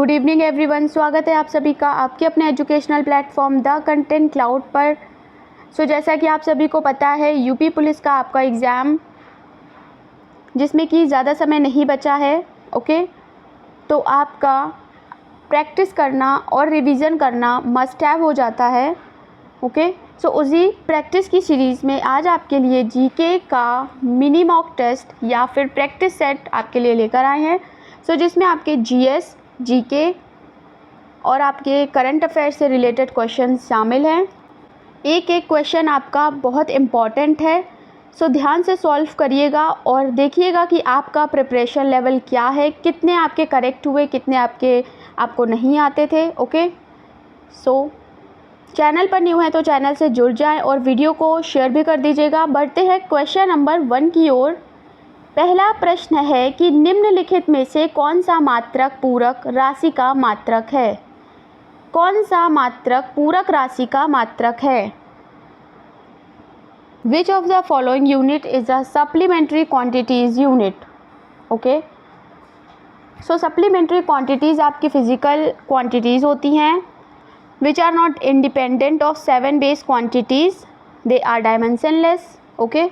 Good evening everyone, स्वागत है आप सभी का आपके अपने educational platform the content cloud पर। जैसा कि आप सभी को पता है, यूपी पुलिस का आपका एग्ज़ाम जिसमें कि ज़्यादा समय नहीं बचा है। ओके, तो आपका प्रैक्टिस करना और रिवीजन करना मस्ट हैव हो जाता है। ओके, उसी प्रैक्टिस की सीरीज़ में आज आपके लिए जीके का मिनी मॉक टेस्ट या फिर प्रैक्टिस सेट आपके लिए लेकर आए हैं। जिसमें आपके जीएस, जीके और आपके करंट अफेयर से रिलेटेड क्वेश्चन शामिल हैं। एक एक क्वेश्चन आपका बहुत इम्पॉर्टेंट है, ध्यान से सॉल्व करिएगा और देखिएगा कि आपका प्रिपरेशन लेवल क्या है, कितने आपके करेक्ट हुए, कितने आपको नहीं आते थे। ओके, चैनल पर न्यू है तो चैनल से जुड़ जाएं और वीडियो को शेयर भी कर दीजिएगा। बढ़ते हैं क्वेश्चन नंबर 1 की ओर। पहला प्रश्न है कि निम्नलिखित में से कौन सा मात्रक पूरक राशि का मात्रक है? कौन सा मात्रक पूरक राशि का मात्रक है? Which of the following unit is a supplementary quantities unit? Okay, supplementary quantities आपकी फिजिकल क्वांटिटीज़ होती हैं which are not independent of 7 base quantities, they are dimensionless. Okay,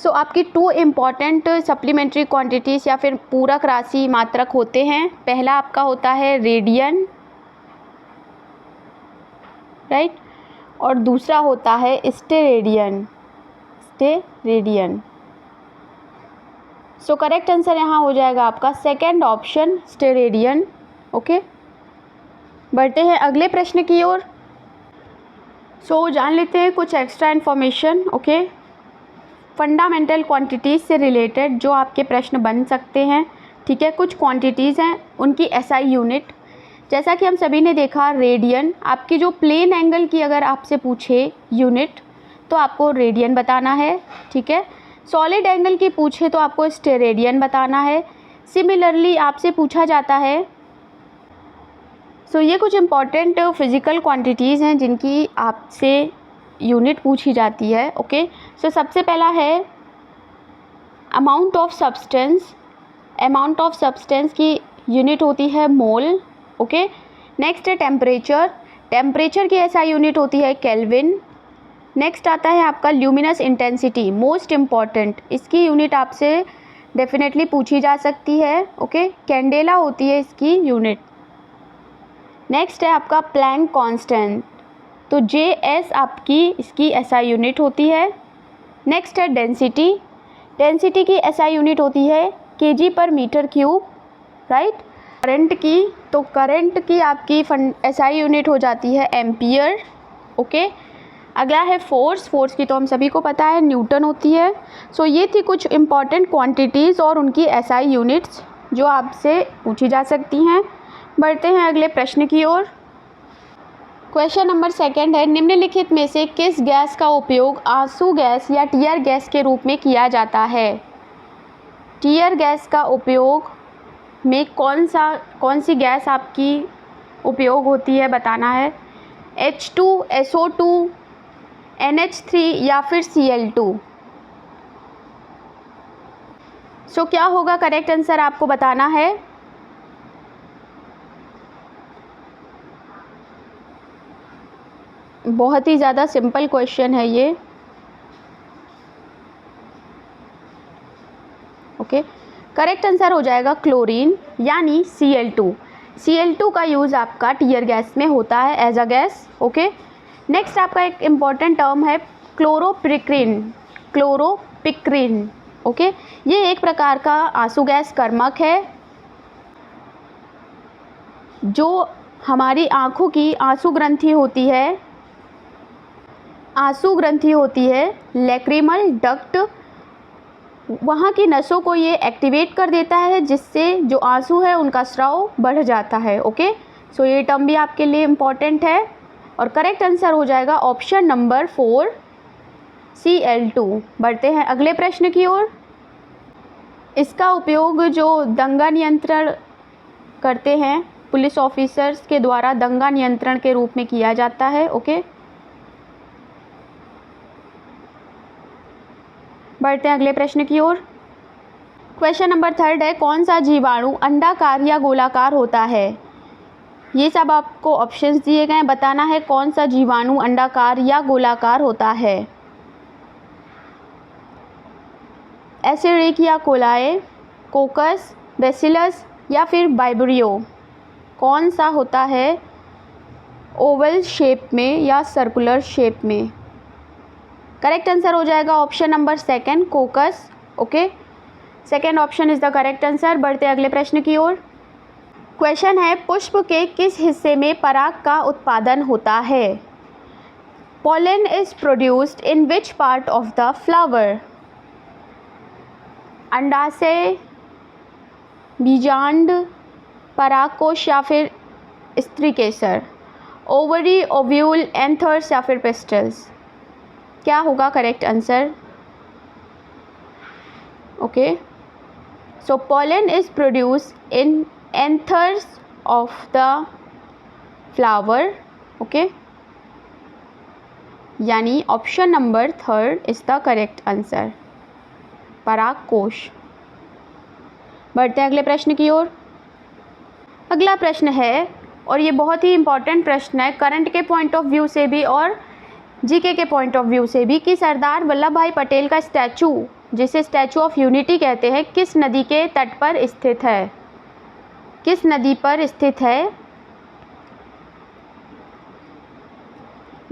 आपकी 2 इम्पॉर्टेंट सप्लीमेंट्री क्वांटिटीज़ या फिर पूरक राशि मात्रक होते हैं। पहला आपका होता है रेडियन, राइट, और दूसरा होता है स्टेरेडियन। करेक्ट आंसर यहाँ हो जाएगा आपका सेकंड ऑप्शन, स्टेरेडियन। ओके, बढ़ते हैं अगले प्रश्न की ओर। जान लेते हैं कुछ extra information. Okay, fundamental quantities से रिलेटेड जो आपके प्रश्न बन सकते हैं। ठीक है, कुछ क्वांटिटीज़ हैं, उनकी एसआई यूनिट। जैसा कि हम सभी ने देखा, रेडियन आपकी जो प्लेन एंगल की अगर आपसे पूछे यूनिट तो आपको रेडियन बताना है। ठीक है, सॉलिड एंगल की पूछे तो आपको स्टेरेडियन बताना है। सिमिलरली आपसे पूछा जाता है। ये कुछ इम्पॉर्टेंट फिज़िकल क्वांटिटीज़ हैं जिनकी आपसे यूनिट पूछी जाती है। ओके, सबसे पहला है amount of substance. Amount of substance की यूनिट होती है मोल। ओके, नेक्स्ट है टेम्परेचर। टेम्परेचर की ऐसा यूनिट होती है केल्विन। नेक्स्ट आता है आपका ल्यूमिनस इंटेंसिटी, मोस्ट इम्पॉर्टेंट, इसकी यूनिट आपसे डेफिनेटली पूछी जा सकती है। ओके, कैंडेला होती है इसकी यूनिट। नेक्स्ट है आपका प्लैंक कांस्टेंट, तो JS आपकी इसकी SI यूनिट होती है। नेक्स्ट है डेंसिटी। डेंसिटी की SI यूनिट होती है kg/m³, राइट। करंट की, तो करंट की आपकी SI यूनिट हो जाती है एम्पियर। ओके, अगला है फोर्स। फोर्स की तो हम सभी को पता है न्यूटन होती है। ये थी कुछ इम्पॉर्टेंट क्वांटिटीज़ और उनकी SI यूनिट्स जो आपसे पूछी जा सकती हैं। बढ़ते हैं अगले प्रश्न की ओर। क्वेश्चन नंबर 2 है, निम्नलिखित में से किस गैस का उपयोग आंसू गैस या टीयर गैस के रूप में किया जाता है? टीयर गैस का उपयोग में कौन सी गैस आपकी उपयोग होती है बताना है। H2, SO2, NH3 या फिर Cl2। क्या होगा करेक्ट आंसर आपको बताना है। बहुत ही ज़्यादा सिंपल क्वेश्चन है ये। ओके, करेक्ट आंसर हो जाएगा क्लोरीन यानी Cl2। Cl2 का यूज़ आपका टीयर गैस में होता है as a gas. Okay, next आपका एक इम्पॉर्टेंट टर्म है क्लोरोपिक्रिन। ओके, ये एक प्रकार का आंसू गैस कर्मक है जो हमारी आँखों की आंसू ग्रंथि होती है लैक्रिमल डक्ट, वहाँ की नसों को ये एक्टिवेट कर देता है जिससे जो आंसू है उनका स्राव बढ़ जाता है। ओके, ये टर्म भी आपके लिए इम्पॉर्टेंट है और करेक्ट आंसर हो जाएगा ऑप्शन नंबर 4, Cl2। बढ़ते हैं अगले प्रश्न की ओर। इसका उपयोग जो दंगा नियंत्रण करते हैं, पुलिस ऑफिसर्स के द्वारा दंगा नियंत्रण के रूप में किया जाता है। ओके, बढ़ते हैं अगले प्रश्न की ओर। क्वेश्चन नंबर 3 है, कौन सा जीवाणु अंडाकार या गोलाकार होता है? ये सब आपको ऑप्शंस दिए गए हैं, बताना है कौन सा जीवाणु अंडाकार या गोलाकार होता है। एस्चेरिचिया कोलाई, कोकस, बैसिलस या फिर वाइब्रियो, कौन सा होता है ओवल शेप में या सर्कुलर शेप में? करेक्ट आंसर हो जाएगा option number 2 कोकस। Okay, second option is the correct answer. बढ़ते अगले प्रश्न की ओर। क्वेश्चन है, पुष्प के किस हिस्से में पराग का उत्पादन होता है? Pollen is produced in which part of the flower? अंडाशय, बीजांड, परागकोश या फिर स्त्रीकेसर? ओवरी, ओव्यूल, एंथर्स या फिर पेस्टल्स? क्या होगा correct answer? Okay, so pollen is produced in anthers of the flower. Okay, यानी option number 3 is the correct answer, परागकोश। बढ़ते हैं अगले प्रश्न की ओर। अगला प्रश्न है, और ये बहुत ही इम्पॉर्टेंट प्रश्न है करंट के पॉइंट ऑफ व्यू से भी और जीके के पॉइंट ऑफ व्यू से भी, कि सरदार वल्लभ भाई पटेल का स्टैचू, जिसे स्टैचू ऑफ यूनिटी कहते हैं, किस नदी के तट पर स्थित है? किस नदी पर स्थित है?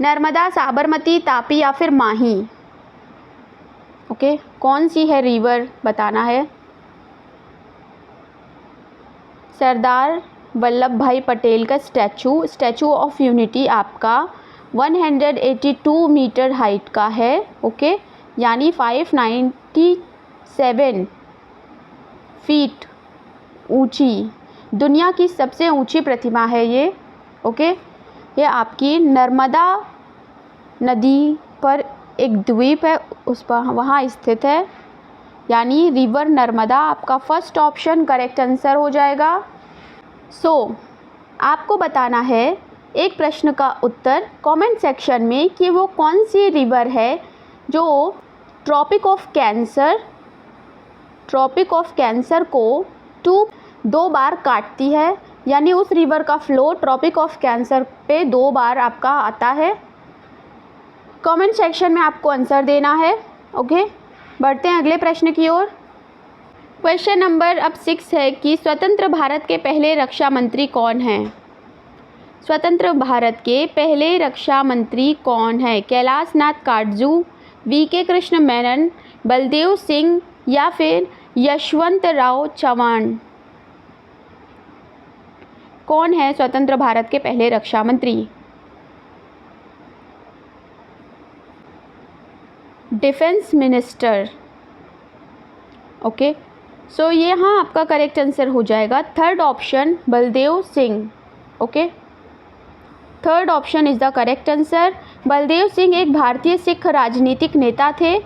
नर्मदा, साबरमती, तापी या फिर माही? ओके, कौन सी है रिवर बताना है। सरदार वल्लभ भाई पटेल का स्टैचू ऑफ यूनिटी आपका 182 मीटर हाइट का है। ओके, यानी 597 फीट ऊंची, दुनिया की सबसे ऊंची प्रतिमा है ये। ओके, ये आपकी नर्मदा नदी पर एक द्वीप है, उस पर वहाँ स्थित है, यानी रिवर नर्मदा। आपका फर्स्ट ऑप्शन करेक्ट आंसर हो जाएगा। आपको बताना है एक प्रश्न का उत्तर कमेंट सेक्शन में कि वो कौन सी रिवर है जो ट्रॉपिक ऑफ कैंसर को 2 बार काटती है, यानी उस रिवर का फ्लो ट्रॉपिक ऑफ कैंसर पे 2 बार आपका आता है। कमेंट सेक्शन में आपको आंसर देना है। ओके, बढ़ते हैं अगले प्रश्न की ओर। क्वेश्चन नंबर अब 6 है कि स्वतंत्र भारत के पहले रक्षा मंत्री कौन हैं? स्वतंत्र भारत के पहले रक्षा मंत्री कौन है? कैलाश नाथ काटजू, वीके कृष्ण मेनन, बलदेव सिंह या फिर यशवंतराव चव्हाण? कौन है स्वतंत्र भारत के पहले रक्षा मंत्री? Defence minister. ओके, सो ये हाँ आपका करेक्ट आंसर हो जाएगा third option, Baldev Singh. Okay, third option is the correct answer. Baldev Singh एक भारतीय सिख राजनीतिक नेता थे।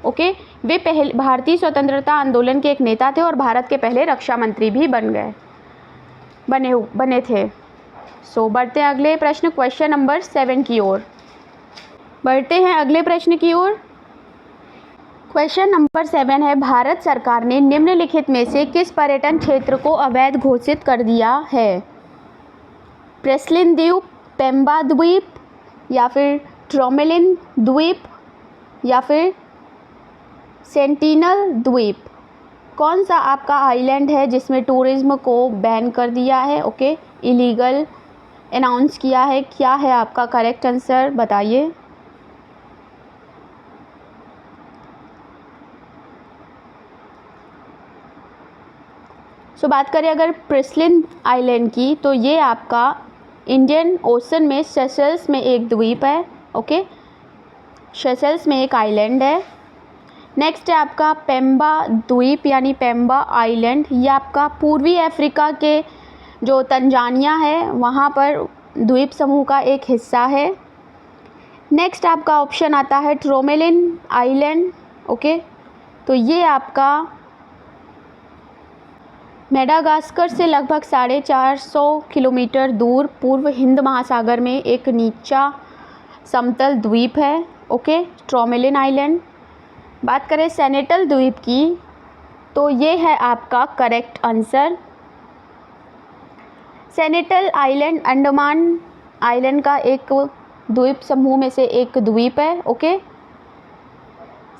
ओके, वे पहले भारतीय स्वतंत्रता आंदोलन के एक नेता थे और भारत के पहले रक्षा मंत्री भी बने थे। बढ़ते हैं अगले प्रश्न, क्वेश्चन नंबर 7 की ओर। बढ़ते हैं अगले प्रश्न की ओर। क्वेश्चन नंबर 7 है, भारत सरकार ने निम्नलिखित में से किस पर्यटन क्षेत्र को अवैध घोषित कर दिया है? प्रेस्लिन द्वीप, पेम्बा द्वीप या फिर ट्रोमेलिन द्वीप या फिर सेंटिनल द्वीप? कौन सा आपका आइलैंड है जिसमें टूरिज्म को बैन कर दिया है? ओके, इलीगल अनाउंस किया है। क्या है आपका करेक्ट आंसर बताइए। बात करें अगर प्रेस्लिन आइलैंड की, तो ये आपका इंडियन ओशन में सेशल्स में एक द्वीप है। ओके, सेशल्स में एक आइलैंड है। नेक्स्ट है आपका पेम्बा द्वीप यानी पेम्बा आइलैंड, ये आपका पूर्वी अफ्रीका के जो तंजानिया है वहाँ पर द्वीप समूह का एक हिस्सा है। नेक्स्ट आपका ऑप्शन आता है ट्रोमेलिन आइलैंड। ओके, तो ये आपका मेडागास्कर से लगभग 450 किलोमीटर दूर पूर्व हिंद महासागर में एक नीचा समतल द्वीप है। Okay, Tromelin island. बात करें सेनेटल द्वीप की, तो ये है आपका correct answer. Sentinel island Andaman island का एक द्वीप समूह में से एक द्वीप है। ओके,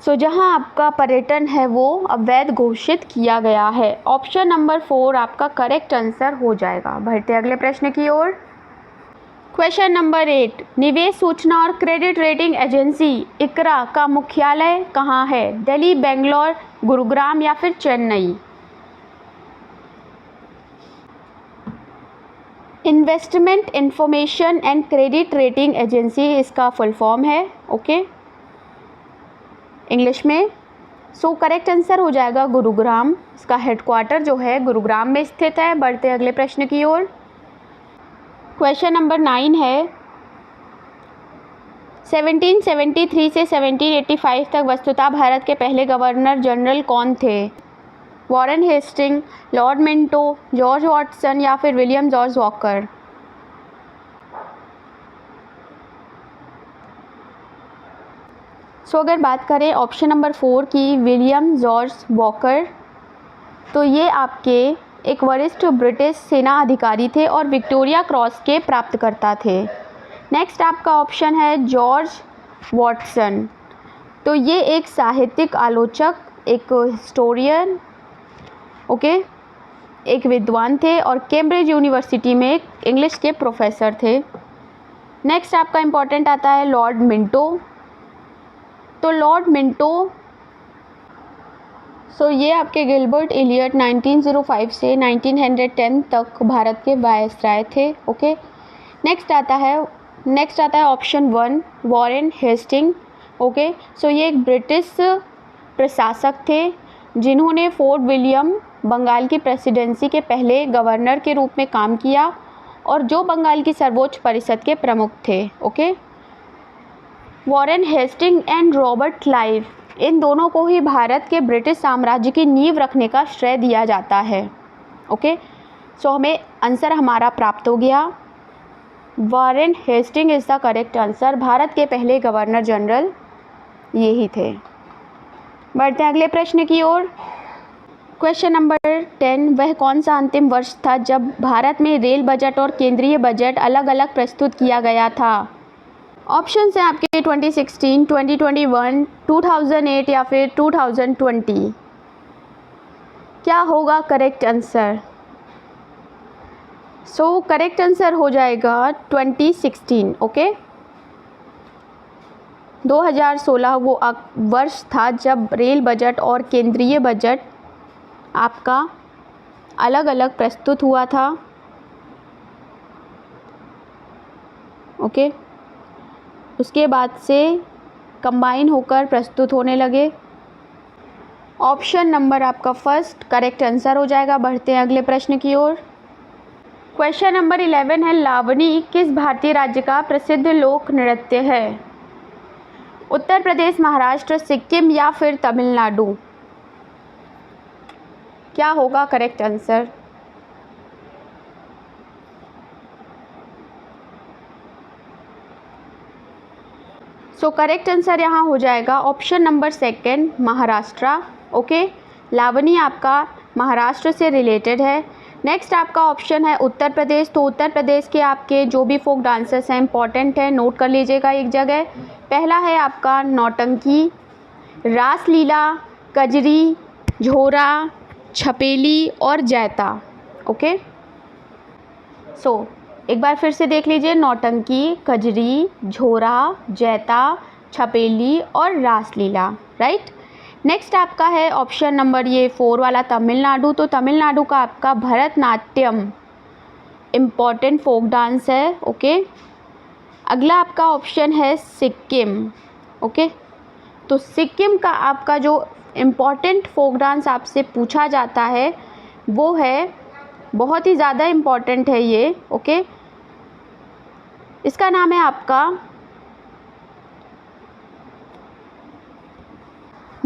सो जहां आपका पर्यटन है वो अवैध घोषित किया गया है। ऑप्शन नंबर 4 आपका करेक्ट आंसर हो जाएगा। बढ़ते हैं अगले प्रश्न की ओर। क्वेश्चन नंबर 8, निवेश सूचना और क्रेडिट रेटिंग एजेंसी इकरा का मुख्यालय कहाँ है? दिल्ली, बेंगलोर, गुरुग्राम या फिर Chennai? Investment information and credit rating agency इसका फुल फॉर्म है। ओके, इंग्लिश में। सो करेक्ट आंसर हो जाएगा गुरुग्राम। इसका हेडक्वार्टर जो है गुरुग्राम में स्थित है। बढ़ते अगले प्रश्न की ओर। क्वेश्चन नंबर 9 है, 1773 से 1785 तक वस्तुतः भारत के पहले गवर्नर जनरल कौन थे? Warren Hasting, lord Minto, George Watson या फिर विलियम जॉर्ज वॉकर? सो अगर बात करें ऑप्शन नंबर 4 की, विलियम जॉर्ज वॉकर, तो ये आपके एक वरिष्ठ ब्रिटिश सेना अधिकारी थे और विक्टोरिया क्रॉस के प्राप्तकर्ता थे। नेक्स्ट आपका ऑप्शन है जॉर्ज वॉटसन, तो ये एक साहित्यिक आलोचक, एक हिस्टोरियन, ओके, एक विद्वान थे और कैम्ब्रिज यूनिवर्सिटी में इंग्लिश के प्रोफेसर थे। नेक्स्ट आपका इम्पॉर्टेंट आता है लॉर्ड मिंटो, तो लॉर्ड मिंटो, सो ये आपके गिलबर्ट एलियट 1905 से 1910 तक भारत के वायसराय थे। ओके, नेक्स्ट आता है ऑप्शन 1 वॉरेन हेस्टिंग। ओके, सो ये एक ब्रिटिश प्रशासक थे जिन्होंने फोर्ट विलियम बंगाल की प्रेसिडेंसी के पहले गवर्नर के रूप में काम किया और जो बंगाल की सर्वोच्च परिषद के प्रमुख थे। Okay, Warren Hasting and Robert Clive, इन दोनों को ही भारत के ब्रिटिश साम्राज्य की नींव रखने का श्रेय दिया जाता है। ओके, सो हमें आंसर हमारा प्राप्त हो गया। Warren Hasting is the correct answer. Bharat के पहले गवर्नर जनरल ये ही थे। बढ़ते हैं अगले प्रश्न की ओर। क्वेश्चन नंबर 10, वह कौन सा अंतिम वर्ष था जब भारत में रेल बजट और केंद्रीय बजट अलग अलग प्रस्तुत किया गया था? ऑप्शंस हैं आपके 2016, 2021, 2008 या फिर 2020। क्या होगा करेक्ट आंसर? सो करेक्ट आंसर हो जाएगा 2016। ओके, 2016 वो वर्ष था जब रेल बजट और केंद्रीय बजट आपका अलग अलग प्रस्तुत हुआ था। ओके, उसके बाद से कंबाइन होकर प्रस्तुत होने लगे। ऑप्शन नंबर आपका फर्स्ट करेक्ट आंसर हो जाएगा। बढ़ते हैं अगले प्रश्न की ओर। क्वेश्चन नंबर 11 है, लावनी किस भारतीय राज्य का प्रसिद्ध लोक नृत्य है? उत्तर प्रदेश, महाराष्ट्र, सिक्किम या फिर तमिलनाडु? क्या होगा करेक्ट आंसर? सो करेक्ट आंसर यहाँ हो जाएगा option number 2 Maharashtra. Okay, Lavani आपका महाराष्ट्र से रिलेटेड है। नेक्स्ट आपका ऑप्शन है उत्तर प्रदेश, तो उत्तर प्रदेश के आपके जो भी फोक डांसर्स हैं इंपॉर्टेंट है, नोट कर लीजिएगा एक जगह। पहला है आपका नौटंकी, रासलीला, कजरी, झोरा, छपेली और जैता। ओके, सो एक बार फिर से देख लीजिए, नौटंकी, कजरी, झोरा, जैता, छपेली और रासलीला, राइट। नेक्स्ट आपका है ऑप्शन नंबर ये 4 वाला तमिलनाडु, तो तमिलनाडु का आपका भरतनाट्यम इम्पॉर्टेंट फोक डांस है। ओके, अगला आपका ऑप्शन है सिक्किम। ओके, तो सिक्किम का आपका जो इम्पॉर्टेंट फोक डांस आपसे पूछा जाता है वो है, बहुत ही ज़्यादा इम्पॉर्टेंट है ये। ओके, इसका नाम है आपका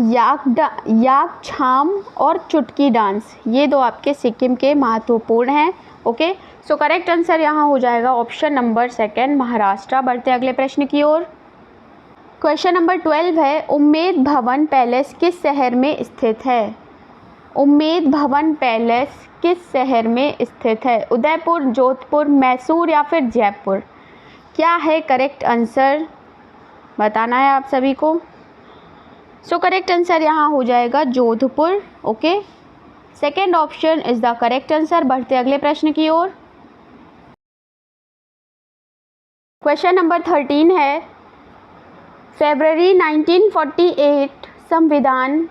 याक छाम और चुटकी डांस। ये दो आपके सिक्किम के महत्वपूर्ण हैं। ओके, सो करेक्ट आंसर यहाँ हो जाएगा ऑप्शन नंबर 2 महाराष्ट्र। बढ़ते अगले प्रश्न की ओर। क्वेश्चन नंबर 12 है, उम्मेद भवन पैलेस किस शहर में स्थित है? उम्मेद भवन पैलेस किस शहर में स्थित है? उदयपुर, जोधपुर, मैसूर या फिर जयपुर? क्या है करेक्ट आंसर? बताना है आप सभी को। सो करेक्ट आंसर यहाँ हो जाएगा Jodhpur. Okay, second option is the correct answer. बढ़ते अगले प्रश्न की ओर। क्वेश्चन नंबर 13 है, फरवरी 1948 संविधान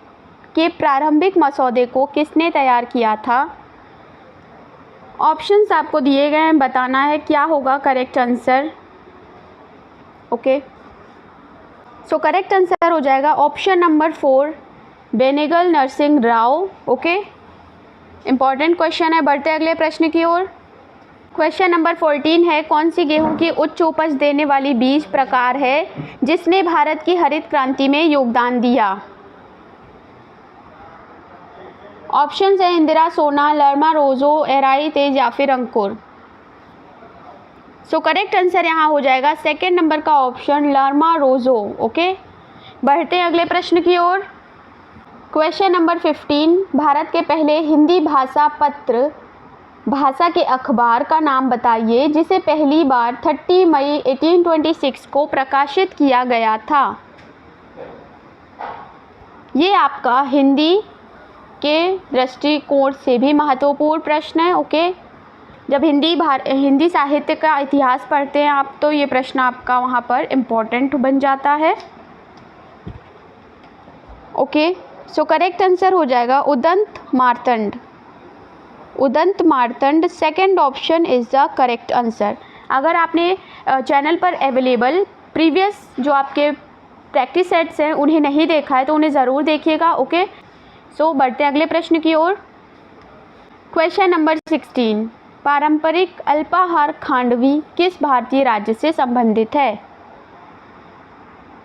के प्रारंभिक मसौदे को किसने तैयार किया था? ऑप्शंस आपको दिए गए हैं, बताना है क्या होगा correct answer. Okay, so correct answer हो जाएगा option number 4, Benegal Narsingh Rao. Okay, important question है। बढ़ते अगले प्रश्न की ओर। क्वेश्चन नंबर 14 है, कौन सी गेहूं की उच्च उपज देने वाली बीज प्रकार है जिसने भारत की हरित क्रांति में योगदान दिया? ऑप्शंस है इंदिरा, सोना, लरमा रोजो, एराई तेज या फिर अंकुर। सो करेक्ट आंसर यहाँ हो जाएगा सेकेंड नंबर का ऑप्शन, लरमा रोजो। ओके, बढ़ते हैं अगले प्रश्न की ओर। क्वेश्चन नंबर 15, भारत के पहले हिंदी भाषा पत्र भाषा के अखबार का नाम बताइए जिसे पहली बार 30 मई 1826 को प्रकाशित किया गया था। ये आपका हिंदी के दृष्टिकोण से भी महत्वपूर्ण प्रश्न है। ओके, जब हिंदी साहित्य का इतिहास पढ़ते हैं आप तो ये प्रश्न आपका वहाँ पर इम्पोर्टेंट बन जाता है। ओके, सो करेक्ट आंसर हो जाएगा Udant Martand. Udant Martand second option is the correct answer. अगर आपने चैनल पर अवेलेबल प्रीवियस जो आपके प्रैक्टिस सेट्स हैं उन्हें नहीं देखा है तो उन्हें ज़रूर देखिएगा। ओके, सो बढ़ते अगले प्रश्न की ओर। क्वेश्चन नंबर 16, पारंपरिक अल्पाहार खांडवी किस भारतीय राज्य से संबंधित है?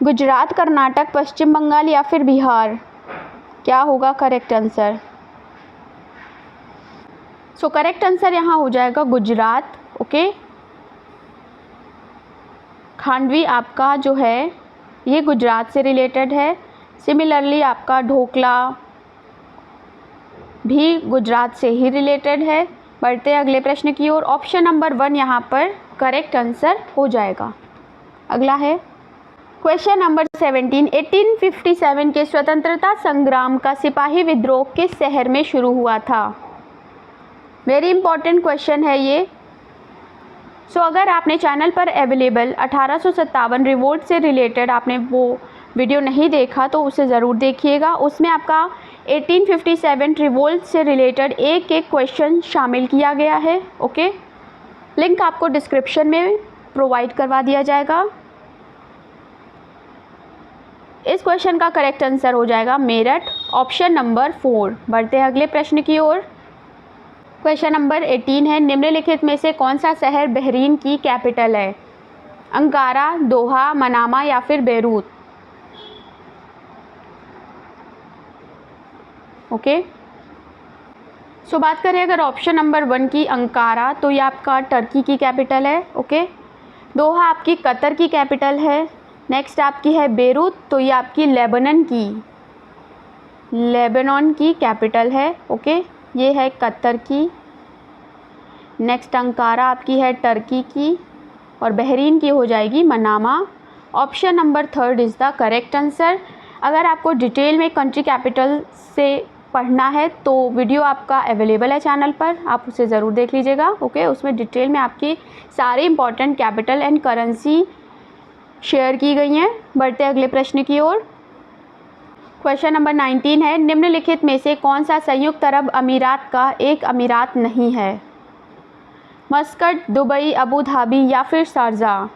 गुजरात, कर्नाटक, पश्चिम बंगाल या फिर बिहार? क्या होगा करेक्ट आंसर? सो करेक्ट आंसर यहाँ हो जाएगा गुजरात। ओके, खांडवी आपका जो है ये गुजरात से रिलेटेड है। सिमिलरली आपका ढोकला भी गुजरात से ही रिलेटेड है। बढ़ते अगले प्रश्न की ओर। ऑप्शन नंबर 1 यहाँ पर करेक्ट आंसर हो जाएगा। अगला है क्वेश्चन नंबर 17, 1857 के स्वतंत्रता संग्राम का सिपाही विद्रोह किस शहर में शुरू हुआ था? वेरी इंपॉर्टेंट क्वेश्चन है ये। सो अगर आपने चैनल पर अवेलेबल 1857 रिवोल्ट से रिलेटेड आपने वो वीडियो नहीं देखा तो उसे ज़रूर देखिएगा। उसमें आपका 1857 रिवोल्ट से रिलेटेड एक एक क्वेश्चन शामिल किया गया है। ओके, लिंक आपको डिस्क्रिप्शन में प्रोवाइड करवा दिया जाएगा। इस क्वेश्चन का करेक्ट आंसर हो जाएगा मेरठ, ऑप्शन नंबर 4। बढ़ते हैं अगले प्रश्न की ओर। क्वेश्चन नंबर 18 है, निम्नलिखित में से कौन सा शहर बहरीन की कैपिटल है? अंकारा, दोहा, मनामा या फिर बेरूत? ओके, सो बात करें अगर ऑप्शन नंबर 1 की अंकारा तो ये आपका टर्की की कैपिटल है। ओके, दोहा आपकी कतर की कैपिटल है। नेक्स्ट आपकी है बेरूत तो ये आपकी लेबनान की कैपिटल है। ओके, ये है कतर की। नेक्स्ट अंकारा आपकी है टर्की की और बहरीन की हो जाएगी Manama. Option number 3 is the correct answer. अगर आपको डिटेल में कंट्री कैपिटल से पढ़ना है तो वीडियो आपका अवेलेबल है चैनल पर, आप उसे ज़रूर देख लीजिएगा। ओके, उसमें डिटेल में आपकी सारी important capital and currency share की गई हैं। बढ़ते अगले प्रश्न की ओर। क्वेश्चन नंबर 19 है, निम्नलिखित में से कौन सा संयुक्त अरब अमीरात का एक अमीरात नहीं है? मस्कट, दुबई, अबू धाबी या फिर शारजाह?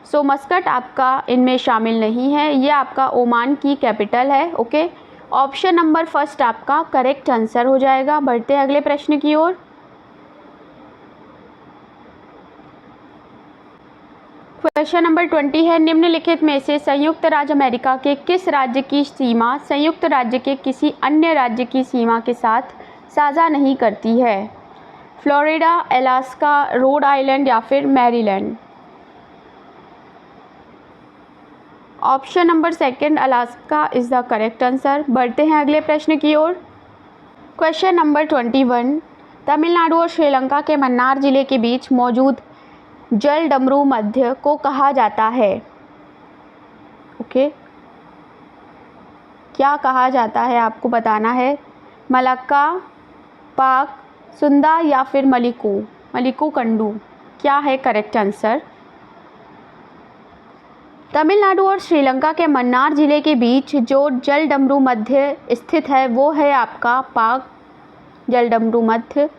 सो मस्कट आपका इनमें शामिल नहीं है, ये आपका ओमान की कैपिटल है। ओके, ऑप्शन नंबर 1 आपका करेक्ट आंसर हो जाएगा। बढ़ते अगले प्रश्न की ओर। क्वेश्चन नंबर 20 है, निम्नलिखित में से संयुक्त राज्य अमेरिका के किस राज्य की सीमा संयुक्त राज्य के किसी अन्य राज्य की सीमा के साथ साझा नहीं करती है? फ्लोरिडा, अलास्का, रोड आइलैंड या फिर Maryland? Option number second Alaska is the correct answer. बढ़ते हैं अगले प्रश्न की ओर। क्वेश्चन नंबर 21, तमिलनाडु और श्रीलंका के मन्नार जिले के बीच मौजूद जलडमरू मध्य को कहा जाता है? ओके, क्या कहा जाता है आपको बताना है। मलक्का, पाक, सुंदा या फिर मलिकू कंडू, क्या है करेक्ट आंसर? तमिलनाडु और श्रीलंका के मन्नार जिले के बीच जो जलडमरू मध्य स्थित है वो है आपका पाक जलडमरू मध्य,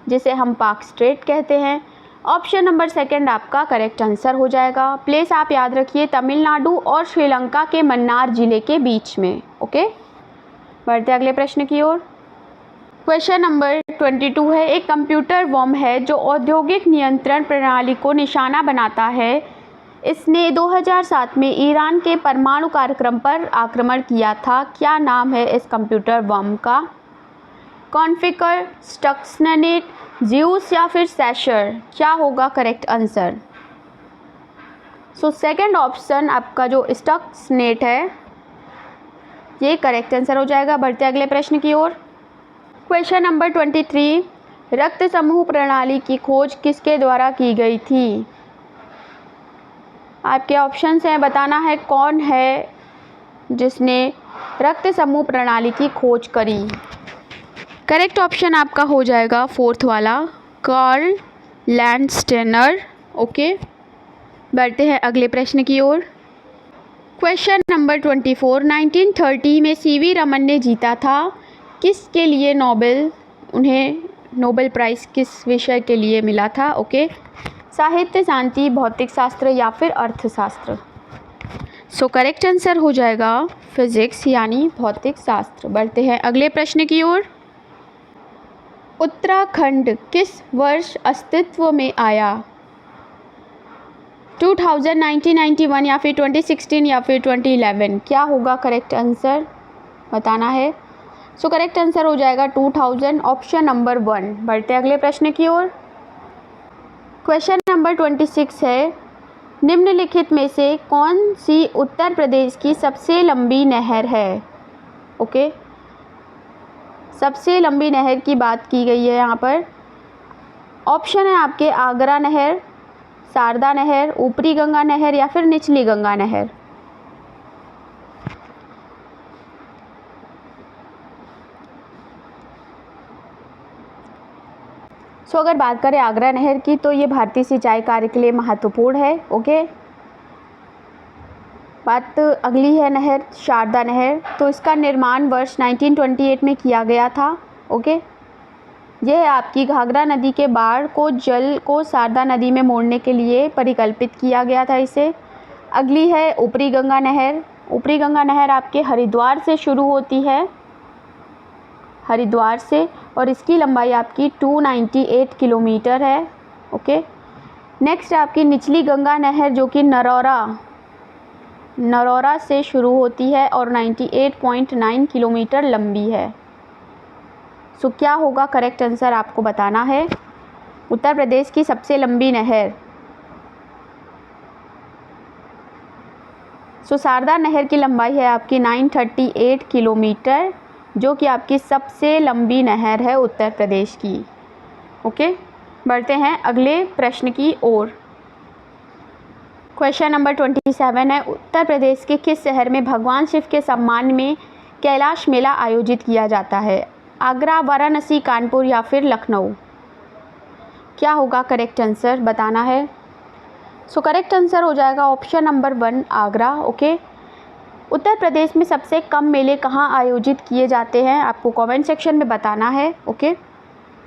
जिसे हम पाक स्ट्रेट कहते हैं। ऑप्शन नंबर सेकंड आपका करेक्ट आंसर हो जाएगा। प्लेस आप याद रखिए, तमिलनाडु और श्रीलंका के मन्नार जिले के बीच में। ओके, बढ़ते अगले प्रश्न की ओर। क्वेश्चन नंबर 22 है, एक कंप्यूटर वर्म है जो औद्योगिक नियंत्रण प्रणाली को निशाना बनाता है। इसने 2007 में ईरान के परमाणु कार्यक्रम पर आक्रमण किया था। क्या नाम है इस कंप्यूटर वर्म का? कॉन्फिगर, स्टक्सनेट, ज़्यूस या फिर सैशर, क्या होगा correct answer? So second option आपका जो स्टक्सनेट है ये करेक्ट आंसर हो जाएगा। बढ़ते अगले प्रश्न की ओर। क्वेश्चन नंबर 23, रक्त समूह प्रणाली की खोज किसके द्वारा की गई थी? आपके ऑप्शंस हैं, बताना है कौन है जिसने रक्त समूह प्रणाली की खोज करी। करेक्ट ऑप्शन आपका हो जाएगा फोर्थ वाला, कार्ल लैंडस्टेनर। ओके, बढ़ते हैं अगले प्रश्न की ओर। क्वेश्चन नंबर 24, 1930 में सीवी रमन ने जीता था। किसके लिए उन्हें नोबेल प्राइज़ किस विषय के लिए मिला था? ओके, साहित्य, शांति, भौतिक शास्त्र या फिर अर्थशास्त्र। सो करेक्ट आंसर हो जाएगा फिजिक्स यानी भौतिक शास्त्र। बढ़ते हैं अगले प्रश्न की ओर। उत्तराखंड किस वर्ष अस्तित्व में आया? 2000, 1991 या फिर 2016 या फिर 2011, क्या होगा करेक्ट आंसर? बताना है। सो करेक्ट आंसर हो जाएगा 2000, ऑप्शन नंबर 1। बढ़ते अगले प्रश्न की ओर। क्वेश्चन नंबर 26 है, निम्नलिखित में से कौन सी उत्तर प्रदेश की सबसे लंबी नहर है? ओके, सबसे लंबी नहर की बात की गई है यहाँ पर। ऑप्शन है आपके आगरा नहर, शारदा नहर, ऊपरी गंगा नहर या फिर निचली गंगा नहर। सो अगर बात करें आगरा नहर की तो ये भारतीय सिंचाई कार्य के लिए महत्वपूर्ण है। ओके, बात अगली है नहर शारदा नहर, तो इसका निर्माण वर्ष 1928 में किया गया था। ओके, यह आपकी घाघरा नदी के बाढ़ को जल को शारदा नदी में मोड़ने के लिए परिकल्पित किया गया था इसे। अगली है ऊपरी गंगा नहर। ऊपरी गंगा नहर आपके हरिद्वार से शुरू होती है, हरिद्वार से, और इसकी लंबाई आपकी 298 किलोमीटर है। ओके, नेक्स्ट आपकी निचली गंगा नहर जो कि नरौरा से शुरू होती है और 98.9 किलोमीटर लंबी है। सो क्या होगा करेक्ट आंसर आपको बताना है। उत्तर प्रदेश की सबसे लंबी नहर, सो शारदा नहर की लंबाई है आपकी 938 किलोमीटर, जो कि आपकी सबसे लंबी नहर है उत्तर प्रदेश की। ओके, बढ़ते हैं अगले प्रश्न की ओर। क्वेश्चन नंबर 27 है, उत्तर प्रदेश के किस शहर में भगवान शिव के सम्मान में कैलाश मेला आयोजित किया जाता है? आगरा, वाराणसी, कानपुर या फिर लखनऊ, क्या होगा करेक्ट आंसर? बताना है। सो करेक्ट आंसर हो जाएगा option number 1 Agra. Okay, Uttar Pradesh में सबसे कम मेले कहाँ आयोजित किए जाते हैं? आपको कमेंट सेक्शन में बताना है। ओके,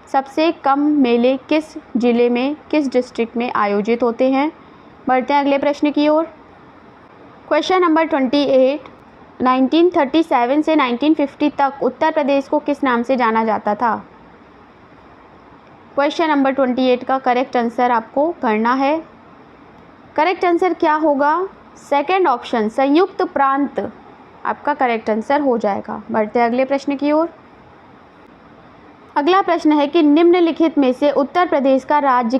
सबसे कम मेले किस ज़िले में, किस डिस्ट्रिक्ट में आयोजित होते हैं? बढ़ते हैं अगले प्रश्न की ओर। क्वेश्चन नंबर 28, 1937 से 1950 तक उत्तर प्रदेश को किस नाम से जाना जाता था? क्वेश्चन नंबर 28 का करेक्ट आंसर आपको करना है। करेक्ट आंसर क्या होगा? सेकंड ऑप्शन संयुक्त प्रांत आपका करेक्ट आंसर हो जाएगा। बढ़ते हैं अगले प्रश्न की ओर। अगला प्रश्न है कि निम्नलिखित में से उत्तर प्रदेश का राज्य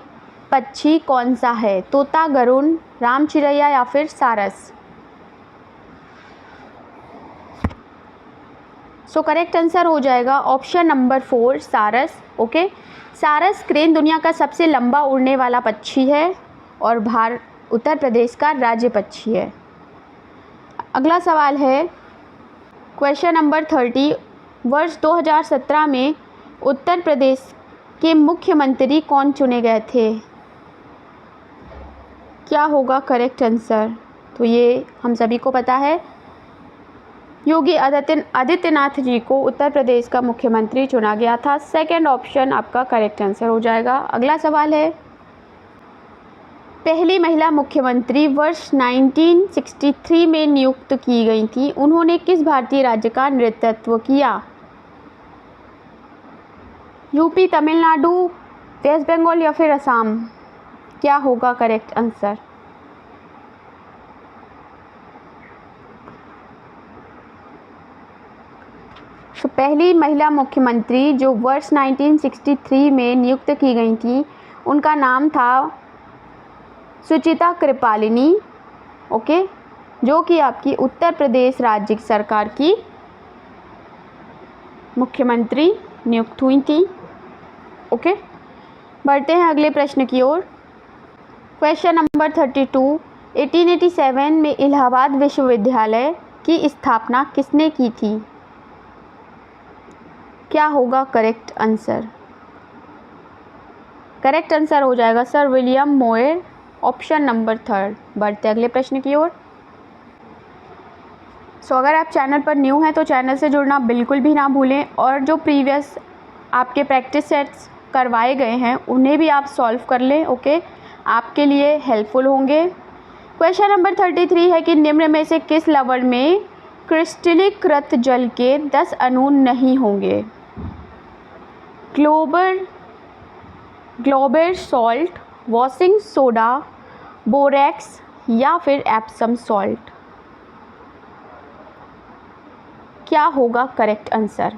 पक्षी कौन सा है? तोता, गरुड़, राम चिरैया या फिर सारस। सो करेक्ट आंसर हो जाएगा ऑप्शन नंबर 4 सारस। ओके, सारस क्रेन दुनिया का सबसे लंबा उड़ने वाला पक्षी है और उत्तर प्रदेश का राज्य पक्षी है। अगला सवाल है क्वेश्चन नंबर 30। वर्ष 2017 में उत्तर प्रदेश के मुख्यमंत्री कौन चुने गए थे? क्या होगा करेक्ट आंसर? तो ये हम सभी को पता है, योगी आदित्यनाथ जी को उत्तर प्रदेश का मुख्यमंत्री चुना गया था। सेकंड ऑप्शन आपका करेक्ट आंसर हो जाएगा। अगला सवाल है पहली महिला मुख्यमंत्री वर्ष 1963 में नियुक्त की गई थी, उन्होंने किस भारतीय राज्य का नेतृत्व किया? यूपी, तमिलनाडु, वेस्ट बंगाल या फिर असम? क्या होगा करेक्ट आंसर? तो पहली महिला मुख्यमंत्री जो वर्ष 1963 में नियुक्त की गई थी, उनका नाम था सुचिता कृपालिनी। ओके, जो कि आपकी उत्तर प्रदेश राज्य सरकार की मुख्यमंत्री नियुक्त हुई थी। ओके, बढ़ते हैं अगले प्रश्न की ओर। Question number 32। 1887 में इलाहाबाद विश्वविद्यालय की स्थापना किसने की थी? क्या होगा करेक्ट आंसर? करेक्ट आंसर हो जाएगा sir William Moyer, option number 3। बढ़ते अगले प्रश्न की ओर। अगर आप चैनल पर न्यू हैं तो चैनल से जुड़ना बिल्कुल भी ना भूलें, और जो प्रीवियस आपके प्रैक्टिस सेट्स करवाए गए हैं उन्हें भी आप सॉल्व कर लें। ओके, आपके लिए हेल्पफुल होंगे। क्वेश्चन नंबर 33 है कि निम्न में से किस लवण में क्रिस्टलीकृत जल के 10 अणु नहीं होंगे? ग्लोबेर सॉल्ट, वॉशिंग सोडा, बोरेक्स या फिर एप्सम सॉल्ट? क्या होगा करेक्ट आंसर?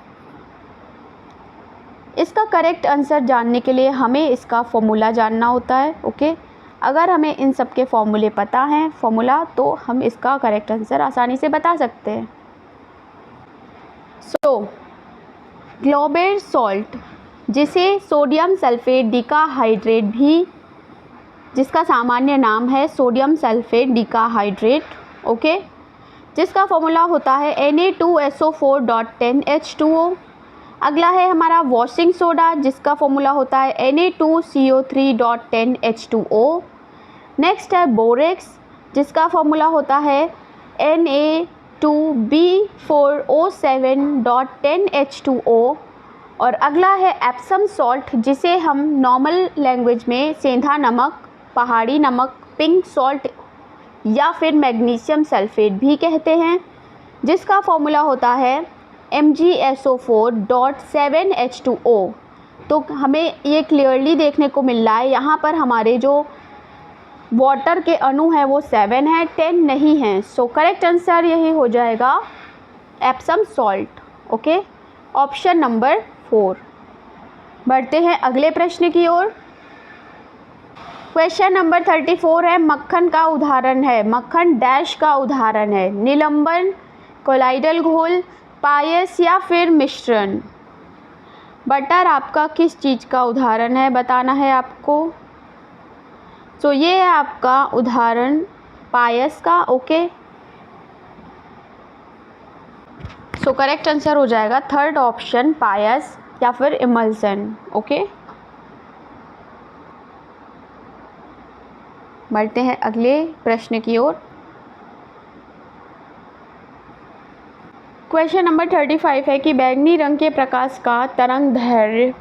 इसका करेक्ट आंसर जानने के लिए हमें इसका फॉर्मूला जानना होता है। ओके, अगर हमें इन सब के फॉर्मूले पता हैं फॉर्मूला, तो हम इसका करेक्ट आंसर आसानी से बता सकते हैं। ग्लोबेर सॉल्ट, जिसे सोडियम सल्फेट डिकाहाइड्रेट भी, जिसका सामान्य नाम है सोडियम सल्फेट डिकाहाइड्रेट, ओके, जिसका फॉर्मूला होता है Na2SO4.10H2O। अगला है हमारा वॉशिंग सोडा, जिसका फॉर्मूला होता है Na2CO3.10H2O। नेक्स्ट है बोरेक्स, जिसका फॉर्मूला होता है Na2B4O7.10H2O। और अगला है एप्सम सॉल्ट, जिसे हम नॉर्मल लैंग्वेज में सेंधा नमक, पहाड़ी नमक, पिंक सॉल्ट या फिर मैग्नीशियम सल्फेट भी कहते हैं, जिसका फॉर्मूला होता है MgSO4.7H2O। तो हमें ये क्लियरली देखने को मिल रहा है यहाँ पर हमारे जो वाटर के अणु हैं वो 7 हैं, 10 नहीं हैं। करेक्ट आंसर यही हो जाएगा Epsom salt. Okay, option number 4। बढ़ते हैं अगले प्रश्न की ओर। क्वेश्चन नंबर 34 है मक्खन का उदाहरण है, मक्खन डैश का उदाहरण है, निलंबन, कोलाइडल घोल, पायस या फिर मिश्रण? बटर आपका किस चीज़ का उदाहरण है बताना है आपको। ये है आपका उदाहरण पायस का। ओके, करेक्ट आंसर हो जाएगा थर्ड ऑप्शन पायस या फिर इमल्सन। ओके, बढ़ते हैं अगले प्रश्न की ओर। क्वेश्चन नंबर 35 है कि बैंगनी रंग के प्रकाश का तरंग दैर्घ्य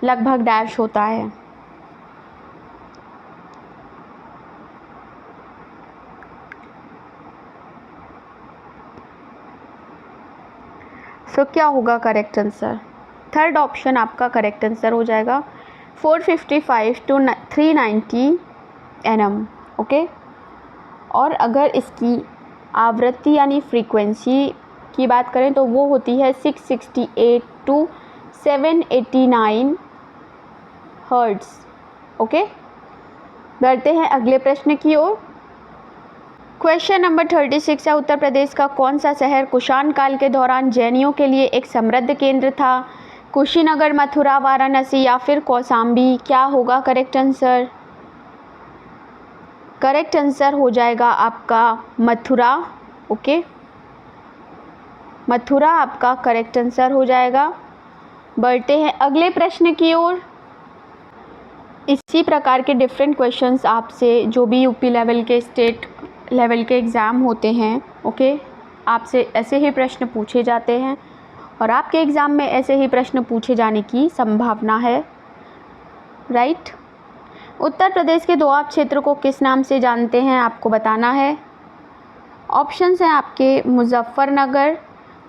लगभग डैश होता है? क्या होगा करेक्ट आंसर? थर्ड ऑप्शन आपका करेक्ट आंसर हो जाएगा 455 to 390 nm। ओके, और अगर इसकी आवृत्ति यानी फ्रीक्वेंसी की बात करें तो वो होती है 668 to 789 हर्ट्ज़। ओके, बढ़ते हैं अगले प्रश्न की ओर। क्वेश्चन नंबर 36 है, उत्तर प्रदेश का कौन सा शहर कुषाण काल के दौरान जैनियों के लिए एक समृद्ध केंद्र था? कुशीनगर, मथुरा, वाराणसी या फिर कौशाम्बी? क्या होगा करेक्ट आंसर? करेक्ट आंसर हो जाएगा आपका मथुरा। ओके, मथुरा आपका करेक्ट आंसर हो जाएगा। बढ़ते हैं अगले प्रश्न की ओर। इसी प्रकार के डिफरेंट क्वेश्चंस आपसे जो भी यूपी लेवल के, स्टेट लेवल के एग्ज़ाम होते हैं, ओके, आपसे ऐसे ही प्रश्न पूछे जाते हैं और आपके एग्ज़ाम में ऐसे ही प्रश्न पूछे जाने की संभावना है, राइट। उत्तर प्रदेश के दोआब क्षेत्र को किस नाम से जानते हैं, आपको बताना है। ऑप्शंस हैं आपके मुजफ्फरनगर,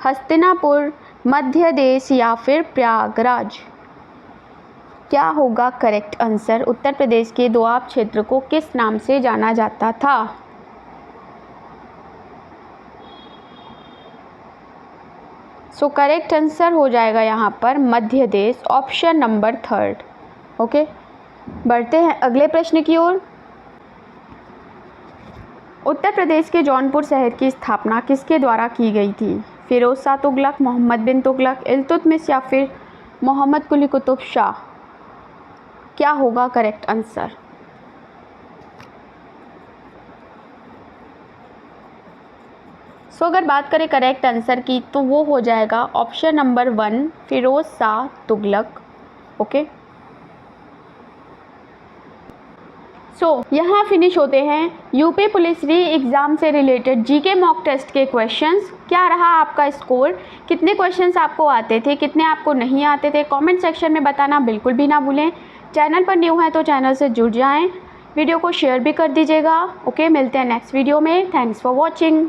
हस्तिनापुर, मध्य देश या फिर प्रयागराज। क्या होगा करेक्ट आंसर? उत्तर प्रदेश के दोआब क्षेत्र को किस नाम से जाना जाता था? सो करेक्ट आंसर हो जाएगा यहाँ पर मध्य देश, ऑप्शन नंबर 3। ओके, बढ़ते हैं अगले प्रश्न की ओर। उत्तर प्रदेश के जौनपुर शहर की स्थापना किसके द्वारा की गई थी? फिरोज शाह तुगलक, मोहम्मद बिन तुगलक, इल्तुतमिश या फिर मोहम्मद कुली कुतुब शाह? क्या होगा करेक्ट आंसर? सो अगर बात करें करेक्ट आंसर की तो वो हो जाएगा option number 1, Firoz Shah Tughlaq. Okay, so यहाँ फिनिश होते हैं यूपी पुलिस री एग्ज़ाम से रिलेटेड जीके मॉक टेस्ट के क्वेश्चंस। क्या रहा आपका स्कोर, कितने क्वेश्चंस आपको आते थे, कितने आपको नहीं आते थे, कमेंट सेक्शन में बताना बिल्कुल भी ना भूलें। चैनल पर न्यू हैं तो चैनल से जुड़ जाएं, वीडियो को शेयर भी कर दीजिएगा। ओके, मिलते हैं नेक्स्ट वीडियो में। Thanks for watching.